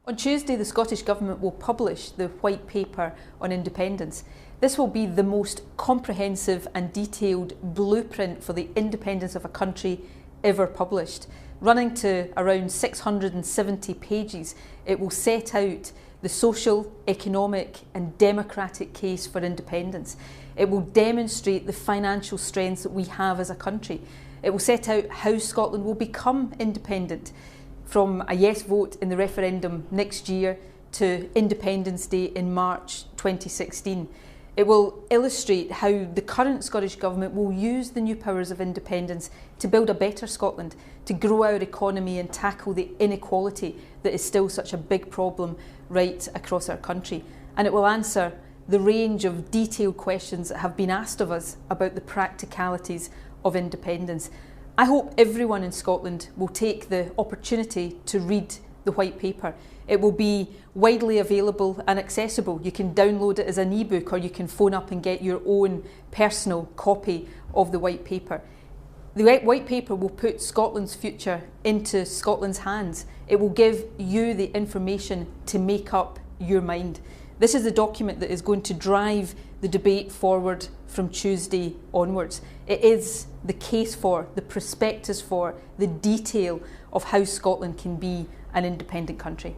On Tuesday, the Scottish Government will publish the White Paper on Independence. This will be the most comprehensive and detailed blueprint for the independence of a country ever published. Running to around 670 pages, it will set out the social, economic and democratic case for independence. It will demonstrate the financial strengths that we have as a country. It will set out how Scotland will become independent, from a yes vote in the referendum next year to Independence Day in March 2016. It will illustrate how the current Scottish Government will use the new powers of independence to build a better Scotland, to grow our economy and tackle the inequality that is still such a big problem right across our country. And it will answer the range of detailed questions that have been asked of us about the practicalities of independence. I hope everyone in Scotland will take the opportunity to read the White Paper. It will be widely available and accessible. You can download it as an e-book, or you can phone up and get your own personal copy of the White Paper. The White Paper will put Scotland's future into Scotland's hands. It will give you the information to make up your mind. This is the document that is going to drive the debate forward from Tuesday onwards. It is the case for, the prospectus for, the detail of how Scotland can be an independent country.